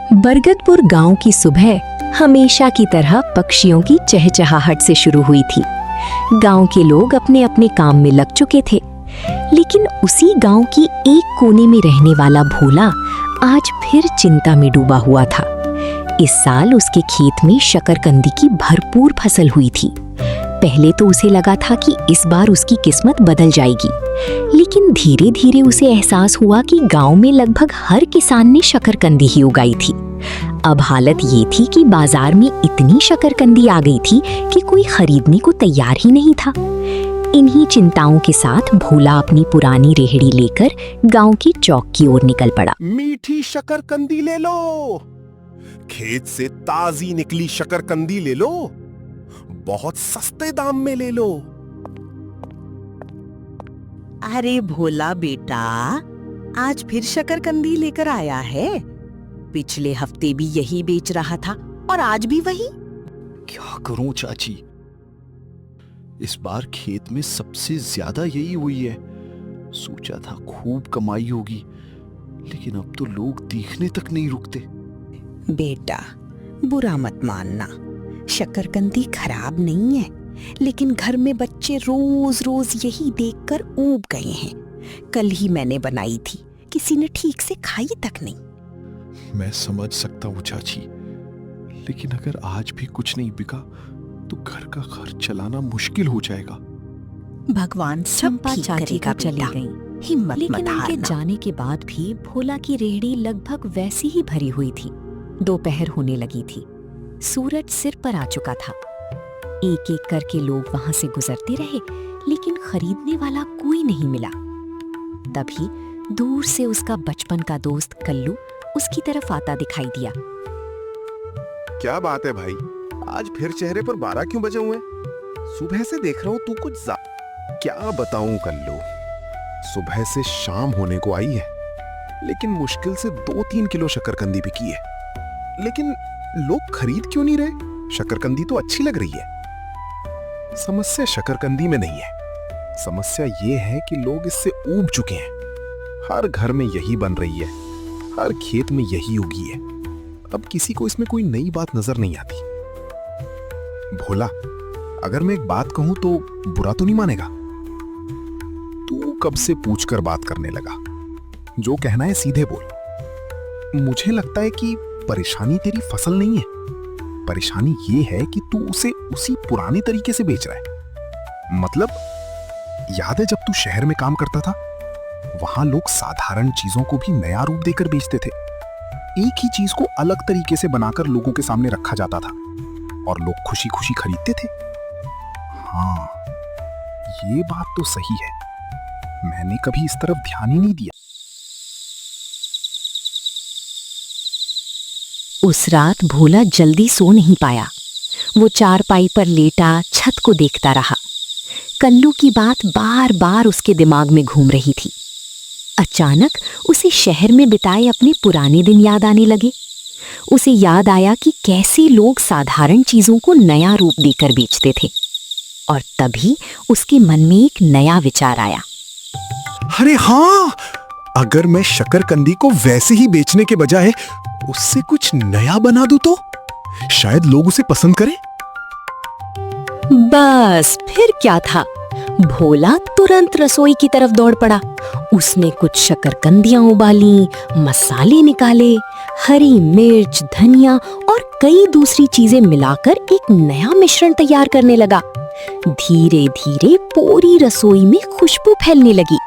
बरगदपुर गांव की सुबह हमेशा की तरह पक्षियों की चहचहाहट से शुरू हुई थी। गांव के लोग अपने अपने काम में लग चुके थे, लेकिन उसी गांव की एक कोने में रहने वाला भोला आज फिर चिंता में डूबा हुआ था। इस साल उसके खेत में शकरकंदी की भरपूर फसल हुई थी। पहले तो उसे लगा था कि इस बार उसकी किस्मत बदल जाएगी, लेकिन धीरे धीरे उसे एहसास हुआ कि गांव में लगभग हर किसान ने शकरकंदी ही उगाई थी। अब हालत ये थी कि बाजार में इतनी शकरकंदी आ गई थी कि कोई खरीदने को तैयार ही नहीं था। इन्हीं चिंताओं के साथ भोला अपनी पुरानी रेहड़ी लेकर गांव की चौक की ओर निकल पड़ा। मीठी शकरकंदी ले लो, खेत से ताजी निकली शकरकंदी ले लो, बहुत सस्ते दाम में ले लो। अरे भोला बेटा, आज फिर शकरकंदी लेकर आया है। पिछले हफ्ते भी यही बेच रहा था और आज भी वही। क्या करूं चाची, इस बार खेत में सबसे ज्यादा यही हुई है। सोचा था खूब कमाई होगी, लेकिन अब तो लोग देखने तक नहीं रुकते। बेटा, बुरा मत मानना, शकरकंदी खराब नहीं है, लेकिन घर में बच्चे रोज रोज यही देखकर ऊब गए हैं। कल ही मैंने बनाई थी, किसी ने ठीक से खाई तक नहीं। मैं समझ सकता हूँ चाची, लेकिन अगर आज भी कुछ नहीं बिका तो घर का खर्च चलाना मुश्किल हो जाएगा। भगवान सब चंपा ठीक चाची करेगा को चली बेटा, गईं। हिम्मत लेकिन मत उनके हारना। जाने के बाद भी भोला की रेहड़ी लगभग वैसी ही भरी हुई थी। दोपहर होने लगी थी, सूरज सिर पर आ चुका था। एक एक करके लोग वहां से गुजरते रहे, लेकिन खरीदने वाला कोई नहीं मिला। तभी दूर से उसका बचपन का दोस्त कल्लू उसकी तरफ आता दिखाई दिया। क्या बात है भाई, आज फिर चेहरे पर 12 क्यों बजे हुए? सुबह से देख रहा हूँ तू कुछ क्या बताऊं कल्लू, सुबह से शाम होने को आई है, लेकिन मुश्किल से 2-3 किलो शकरकंदी बिकी है। लेकिन लोग खरीद क्यों नहीं रहे? शकरकंदी तो अच्छी लग रही है। समस्या शकरकंदी में नहीं है, समस्या ये है कि लोग इससे ऊब चुके हैं। हर घर में यही बन रही है, हर खेत में यही उगी है। अब किसी को इसमें कोई नई बात नजर नहीं आती। भोला, अगर मैं एक बात कहूं तो बुरा तो नहीं मानेगा? तू कब से पूछकर बात करने लगा? जो कहना है सीधे बोल। मुझे लगता है कि परेशानी तेरी फसल नहीं है, परेशानी ये है कि तू उसे उसी पुराने तरीके से बेच रहा है। मतलब, याद है जब तू शहर में काम करता था, वहां लोग साधारण चीजों को भी नया रूप देकर बेचते थे। एक ही चीज को अलग तरीके से बनाकर लोगों के सामने रखा जाता था और लोग खुशी खुशी खरीदते थे। हाँ, ये बात तो सही है, मैंने कभी इस तरफ ध्यान ही नहीं दिया। उस रात भोला जल्दी सो नहीं पाया। वो चारपाई पर लेटा छत को देखता रहा। कल्लू की बात बार बार उसके दिमाग में घूम रही थी। अचानक उसे शहर में बिताए अपने पुराने दिन याद आने लगे। उसे याद आया कि कैसे लोग साधारण चीजों को नया रूप देकर बेचते थे, और तभी उसके मन में एक नया विचार आया। अरे हाँ, अगर मैं शकरकंदी को वैसे ही बेचने के बजाय उससे कुछ नया बना दूं तो शायद लोग उसे पसंद करें। बस फिर क्या था, भोला तुरंत रसोई की तरफ दौड़ पड़ा। उसने कुछ शकरकंदियां उबाली, मसाले निकाले, हरी मिर्च, धनिया और कई दूसरी चीजें मिलाकर एक नया मिश्रण तैयार करने लगा। धीरे धीरे पूरी रसोई में खुशबू फैलने लगी।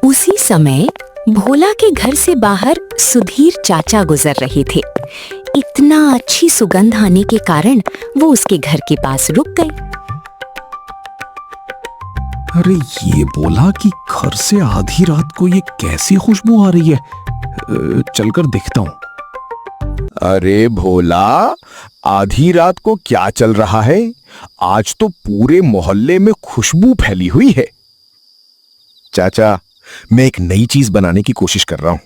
उसी समय भोला के घर से बाहर सुधीर चाचा गुजर रहे थे। इतना अच्छी सुगंध आने के कारण वो उसके घर के पास रुक गए। अरे ये बोला कि घर से आधी रात को ये कैसी खुशबू आ रही है, चलकर देखता हूं। अरे भोला, आधी रात को क्या चल रहा है? आज तो पूरे मोहल्ले में खुशबू फैली हुई है। चाचा, मैं एक नई चीज बनाने की कोशिश कर रहा हूं।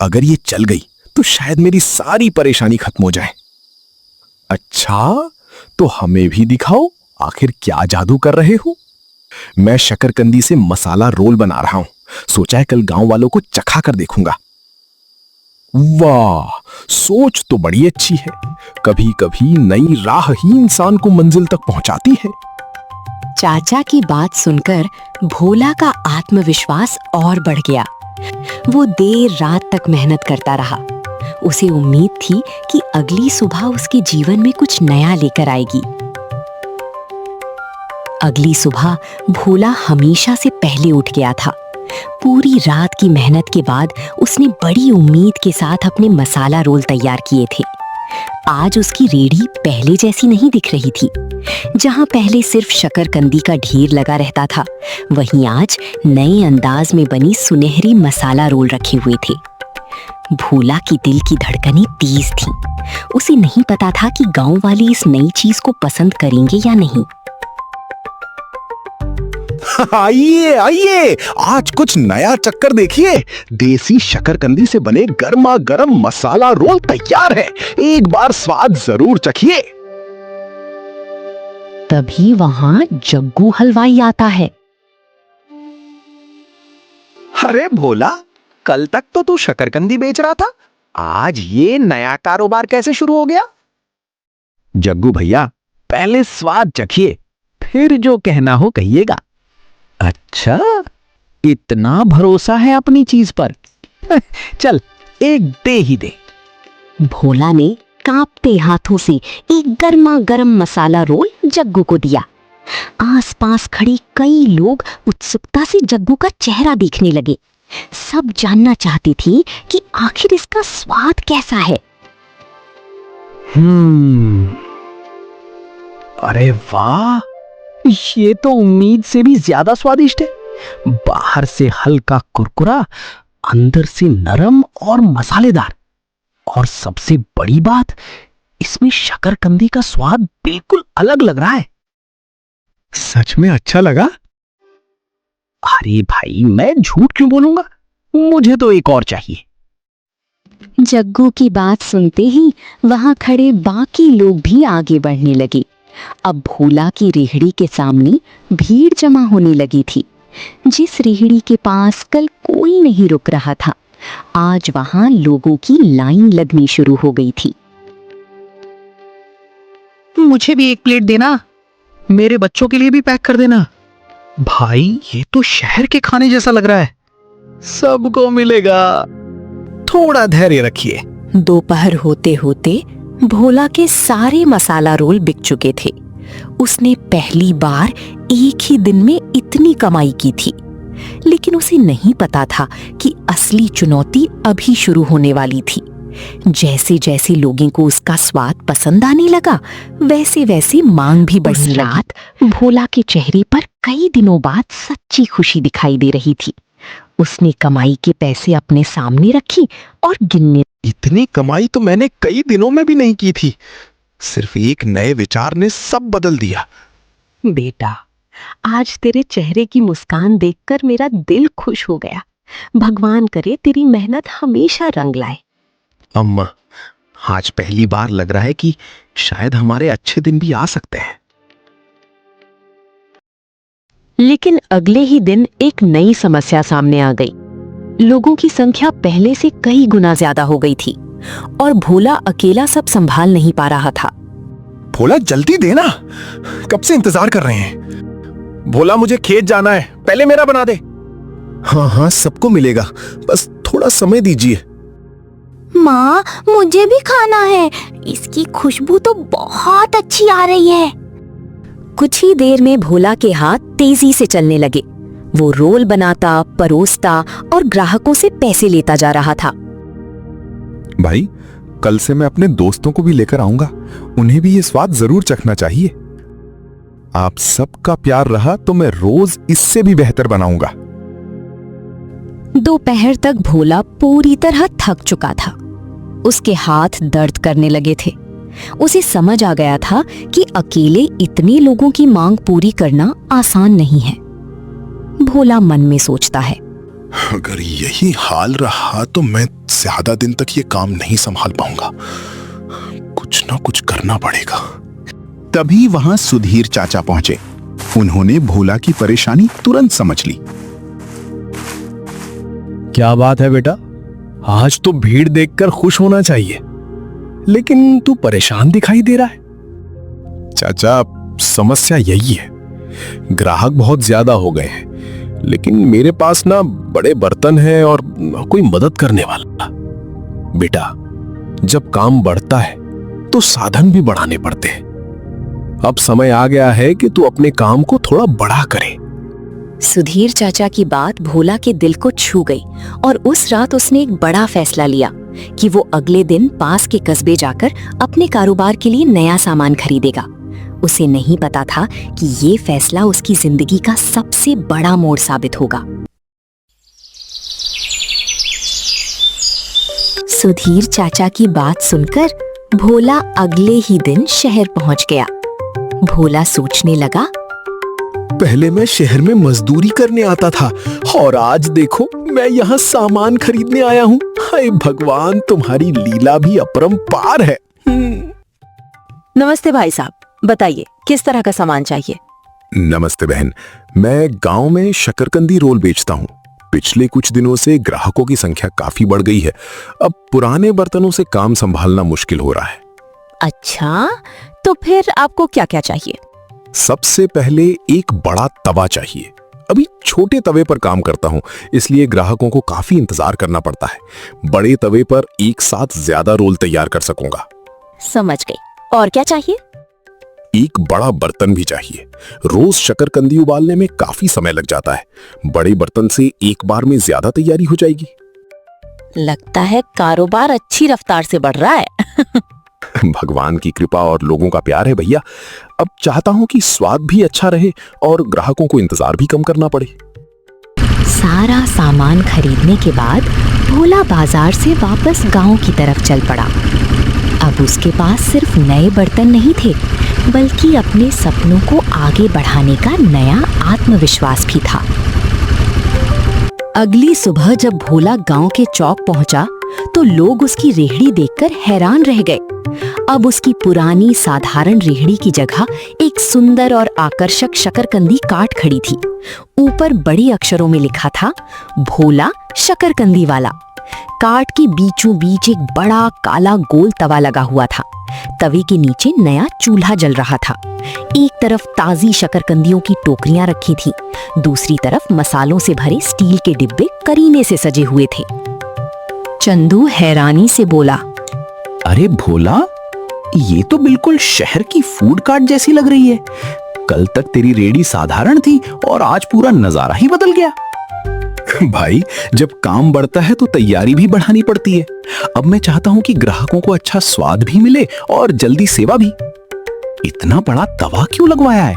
अगर ये चल गई तो शायद मेरी सारी परेशानी खत्म हो जाए। अच्छा, तो हमें भी दिखाओ, आखिर क्या जादू कर रहे हो? मैं शकरकंदी से मसाला रोल बना रहा हूं। सोचा है कल गांव वालों को चखा कर देखूंगा। वाह, सोच तो बड़ी अच्छी है। कभी कभी नई राह ही इंसान को मंजिल तक पहुंचाती है। चाचा की बात सुनकर भोला का आत्मविश्वास और बढ़ गया। वो देर रात तक मेहनत करता रहा। उसे उम्मीद थी कि अगली सुबह उसके जीवन में कुछ नया लेकर आएगी। अगली सुबह भोला हमेशा से पहले उठ गया था। पूरी रात की मेहनत के बाद उसने बड़ी उम्मीद के साथ अपने मसाला रोल तैयार किए थे। आज उसकी रेहड़ी पहले जैसी नहीं दिख रही थी। जहां पहले सिर्फ शकरकंदी का ढेर लगा रहता था, वहीं आज नए अंदाज में बनी सुनहरी मसाला रोल रखे हुए थे। भोला की दिल की धड़कनें तेज थीं। उसे नहीं पता था कि गांव वाले इस नई चीज को पसंद करेंगे या नहीं। आइए आइए, आज कुछ नया चक्कर देखिए। देसी शकरकंदी से बने गर्मा गर्म मसाला रोल तैयार है। एक बार स्वाद जरूर चखिए। तभी वहां जग्गू हलवाई आता है। अरे भोला, कल तक तो तू शकरकंदी बेच रहा था, आज ये नया कारोबार कैसे शुरू हो गया? जग्गू भैया, पहले स्वाद चखिए, फिर जो कहना हो कहिएगा। अच्छा, इतना भरोसा है अपनी चीज पर। चल, एक दे ही दे। भोला ने कांपते हाथों से एक गर्मा गर्म मसाला रोल जग्गू को दिया। आसपास खड़े कई लोग उत्सुकता से जग्गू का चेहरा देखने लगे। सब जानना चाहते थे कि आखिर इसका स्वाद कैसा है। अरे वाह, ये तो उम्मीद से भी ज्यादा स्वादिष्ट है। बाहर से हल्का कुरकुरा, अंदर से नरम और मसालेदार, और सबसे बड़ी बात, इसमें शकरकंदी का स्वाद बिल्कुल अलग लग रहा है। सच में अच्छा लगा? अरे भाई, मैं झूठ क्यों बोलूंगा, मुझे तो एक और चाहिए। जग्गू की बात सुनते ही वहां खड़े बाकी लोग भी आगे बढ़ने लगे। अब भोला की रेहड़ी के सामने भीड़ जमा होने लगी थी। जिस रेहड़ी के पास कल कोई नहीं रुक रहा था, आज वहां लोगों की लाइन लगनी शुरू हो गई थी। मुझे भी एक प्लेट देना, मेरे बच्चों के लिए भी पैक कर देना। भाई, ये तो शहर के खाने जैसा लग रहा है। सबको मिलेगा। थोड़ा धैर्य रखिए। दोपहर होते होते भोला के सारे मसाला रोल बिक चुके थे। उसने पहली बार एक ही दिन में इतनी कमाई की थी, लेकिन उसे नहीं पता था कि असली चुनौती अभी शुरू होने वाली थी। जैसे जैसे लोगों को उसका स्वाद पसंद आने लगा, वैसे वैसे मांग भी बढ़ने लगी। रात भोला के चेहरे पर कई दिनों बाद सच्ची खुशी दिखाई दे रही थी। उसने कमाई के पैसे अपने सामने रखी और गिनने। इतनी कमाई तो मैंने कई दिनों में भी नहीं की थी। सिर्फ एक नए विचार ने सब बदल दिया। बेटा, आज तेरे चेहरे की मुस्कान देखकर मेरा दिल खुश हो गया। भगवान करे तेरी मेहनत हमेशा रंग लाए। अम्मा, आज पहली बार लग रहा है कि शायद हमारे अच्छे दिन भी आ सकते हैं। लेकिन अगले ही दिन एक नई समस्या सामने आ गई। लोगों की संख्या पहले से कई गुना ज्यादा हो गई थी और भोला अकेला सब संभाल नहीं पा रहा था। भोला, जल्दी देना, कब से इंतजार कर रहे हैं। भोला, मुझे खेत जाना है, पहले मेरा बना दे। हाँ हाँ, सबको मिलेगा, बस थोड़ा समय दीजिए। माँ, मुझे भी खाना है, इसकी खुशबू तो बहुत अच्छी आ रही है। कुछ ही देर में भोला के हाथ तेजी से चलने लगे। वो रोल बनाता, परोसता और ग्राहकों से पैसे लेता जा रहा था। भाई, कल से मैं अपने दोस्तों को भी लेकर आऊंगा, उन्हें भी ये स्वाद जरूर चखना चाहिए। आप सबका प्यार रहा तो मैं रोज इससे भी बेहतर बनाऊंगा। दोपहर तक भोला पूरी तरह थक चुका था। उसके हाथ दर्द करने लगे थे। उसे समझ आ गया था कि अकेले इतने लोगों की मांग पूरी करना आसान नहीं है। भोला मन में सोचता है, अगर यही हाल रहा तो मैं ज्यादा दिन तक ये काम नहीं संभाल पाऊंगा। कुछ ना कुछ करना पड़ेगा। तभी वहां सुधीर चाचा पहुंचे। उन्होंने भोला की परेशानी तुरंत समझ ली। क्या बात है बेटा, आज तो भीड़ देखकर खुश होना चाहिए, लेकिन तू परेशान दिखाई दे रहा है। चाचा, समस्या यही है, ग्राहक बहुत ज्यादा हो गए हैं, लेकिन मेरे पास ना बड़े बर्तन हैं और कोई मदद करने वाला। बेटा, जब काम बढ़ता है तो साधन भी बढ़ाने पड़ते हैं। अब समय आ गया है कि तू अपने काम को थोड़ा बड़ा करे। सुधीर चाचा की बात भोला के दिल को छू गई और उस रात उसने एक बड़ा फैसला लिया कि वो अगले दिन पास के कस्बे जाकर अपने कारोबार के लिए नया सामान खरीदेगा। उसे नहीं पता था कि ये फैसला उसकी जिंदगी का सबसे बड़ा मोड़ साबित होगा। सुधीर चाचा की बात सुनकर भोला अगले ही दिन शहर पहुंच गया। भोला सोचने लगा, पहले मैं शहर में मजदूरी करने आता था और आज देखो मैं यहाँ सामान खरीदने आया हूँ। हाय भगवान, तुम्हारी लीला भी अपरंपार है। नमस्ते भाई साहब, बताइए किस तरह का सामान चाहिए? नमस्ते बहन, मैं गांव में शकरकंदी रोल बेचता हूँ। पिछले कुछ दिनों से ग्राहकों की संख्या काफी बढ़ गई है। अब पुराने बर्तनों से काम संभालना मुश्किल हो रहा है। अच्छा, तो फिर आपको क्या क्या चाहिए? सबसे पहले एक बड़ा तवा चाहिए। अभी छोटे तवे पर काम करता हूँ, इसलिए ग्राहकों को काफी इंतजार करना पड़ता है। बड़े तवे पर एक साथ ज्यादा रोल तैयार कर सकूंगा। समझ गई। और क्या चाहिए? एक बड़ा बर्तन भी चाहिए। रोज शकरकंदी उबालने में काफी समय लग जाता है। बड़े बर्तन से एक बार में ज्यादा तैयारी हो जाएगी। लगता है कारोबार अच्छी रफ्तार से बढ़ रहा है। भगवान की कृपा और लोगों का प्यार है भैया। अब चाहता हूँ कि स्वाद भी अच्छा रहे और ग्राहकों को इंतजार भी कम करना पड़े। सारा सामान खरीदने के बाद भोला बाजार से वापस गांव की तरफ चल पड़ा। अब उसके पास सिर्फ नए बर्तन नहीं थे, बल्कि अपने सपनों को आगे बढ़ाने का नया आत्मविश्वास भी था। अगली सुबह जब भोला गांव के चौक पहुंचा तो लोग उसकी रेहड़ी देखकर हैरान रह गए। अब उसकी पुरानी साधारण रेहड़ी की जगह एक सुंदर और आकर्षक शकरकंदी काट खड़ी थी। ऊपर बड़ी अक्षरों में लिखा था, भोला शकरकंदी वाला। काट के बीचों बीच एक बड़ा काला गोल तवा लगा हुआ था। तवे के नीचे नया चूल्हा जल रहा था। एक तरफ ताजी शकरकंदियों की टोकरियां रखी थी, दूसरी तरफ मसालों से भरे स्टील के डिब्बे करीने से सजे हुए थे। चंदू हैरानी से बोला, अरे भोला, ये तो बिल्कुल शहर की फूड कार्ट जैसी लग रही है। कल तक तेरी रेडी साधारण थी और आज पूरा नजारा ही बदल गया। भाई, जब काम बढ़ता है तो तैयारी भी बढ़ानी पड़ती है। अब मैं चाहता हूं कि ग्राहकों को अच्छा स्वाद भी मिले और जल्दी सेवा भी। इतना बड़ा तवा क्यों लगवाया है?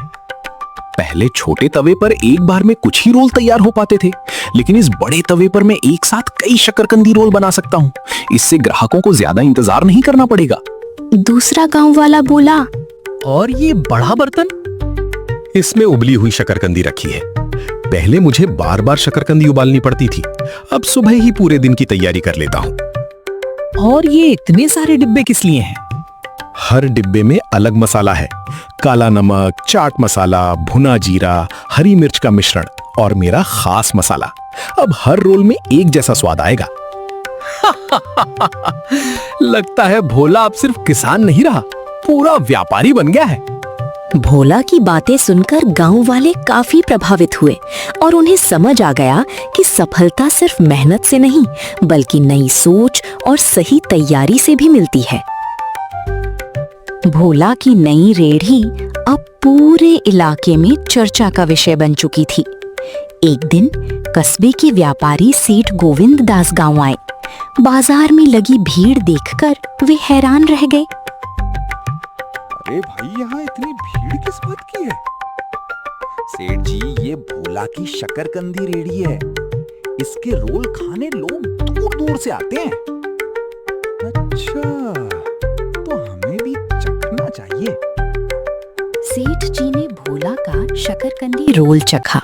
पहले छोटे तवे पर एक बार में कुछ ही रोल तैयार हो पाते थे, लेकिन इस बड़े तवे पर मैं एक साथ कई शकरकंदी रोल बना सकता हूँ। इससे ग्राहकों को ज्यादा इंतजार नहीं करना पड़ेगा। दूसरा गांव वाला बोला, और ये बड़ा बर्तन? इसमें उबली हुई शकरकंदी रखी है। पहले मुझे बार बार शकरकंदी उबालनी पड़ती थी, अब सुबह ही पूरे दिन की तैयारी कर लेता हूँ। और ये इतने सारे डिब्बे किस लिए हैं? हर डिब्बे में अलग मसाला है। काला नमक, चाट मसाला, भुना जीरा, हरी मिर्च का मिश्रण और मेरा खास मसाला। अब हर रोल में एक जैसा स्वाद आएगा। लगता है भोला अब सिर्फ किसान नहीं रहा, पूरा व्यापारी बन गया है। भोला की बातें सुनकर गांव वाले काफी प्रभावित हुए और उन्हें समझ आ गया कि सफलता सिर्फ मेहनत से नहीं, बल्कि नई सोच और सही तैयारी से भी मिलती है। भोला की नई रेहड़ी अब पूरे इलाके में चर्चा का विषय बन चुकी थी। एक दिन कस्बे के व्यापारी सेठ गोविंद दास गांव आए। बाजार में लगी भीड़ देखकर वे हैरान रह गए। अरे भाई, यहाँ इतनी भीड़ किस बात की है? सेठ जी, ये भोला की शकरकंदी रेहड़ी है। इसके रोल खाने लोग दूर दूर से आते हैं। अच्छा, तो हमें भी चखना चाहिए। सेठ जी ने भोला का शकरकंदी रोल चखा।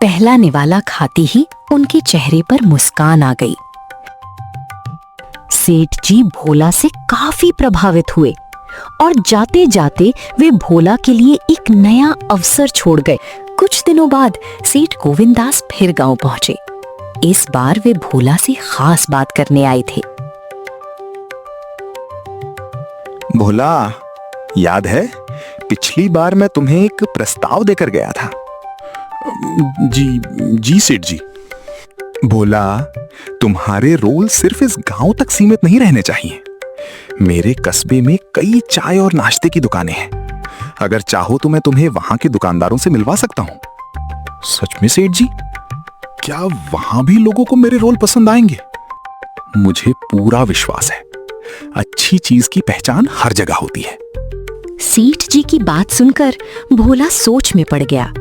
पहला निवाला खाते ही उनके चेहरे पर मुस्कान आ गई। सेठ जी भोला से काफी प्रभावित हुए और जाते जाते वे भोला के लिए एक नया अवसर छोड़ गए। कुछ दिनों बाद सेठ गोविंद दास फिर गांव पहुंचे। इस बार वे भोला से खास बात करने आए थे। भोला, याद है पिछली बार मैं तुम्हें एक प्रस्ताव देकर गया था? जी सेठ जी। भोला, तुम्हारे रोल सिर्फ इस गांव तक सीमित नहीं रहने चाहिए। मेरे कस्बे में कई चाय और नाश्ते की दुकानें हैं। अगर चाहो तो मैं तुम्हें वहां के दुकानदारों से मिलवा सकता हूं। सच में सेठ जी? क्या वहां भी लोगों को मेरे रोल पसंद आएंगे? मुझे पूरा विश्वास है। अच्छी चीज की पहचान हर जगह होती है। सेठ जी की बात सुनकर भोला सोच में पड़ गया।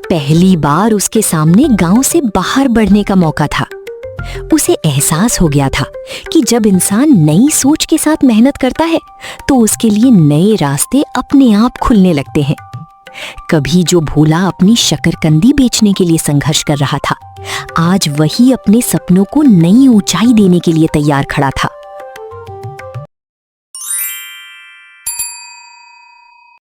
पहली बार उसके सामने गांव से बाहर बढ़ने का मौका था। उसे एहसास हो गया था कि जब इंसान नई सोच के साथ मेहनत करता है तो उसके लिए नए रास्ते अपने आप खुलने लगते हैं। कभी जो भोला अपनी शकरकंदी बेचने के लिए संघर्ष कर रहा था, आज वही अपने सपनों को नई ऊंचाई देने के लिए तैयार खड़ा था।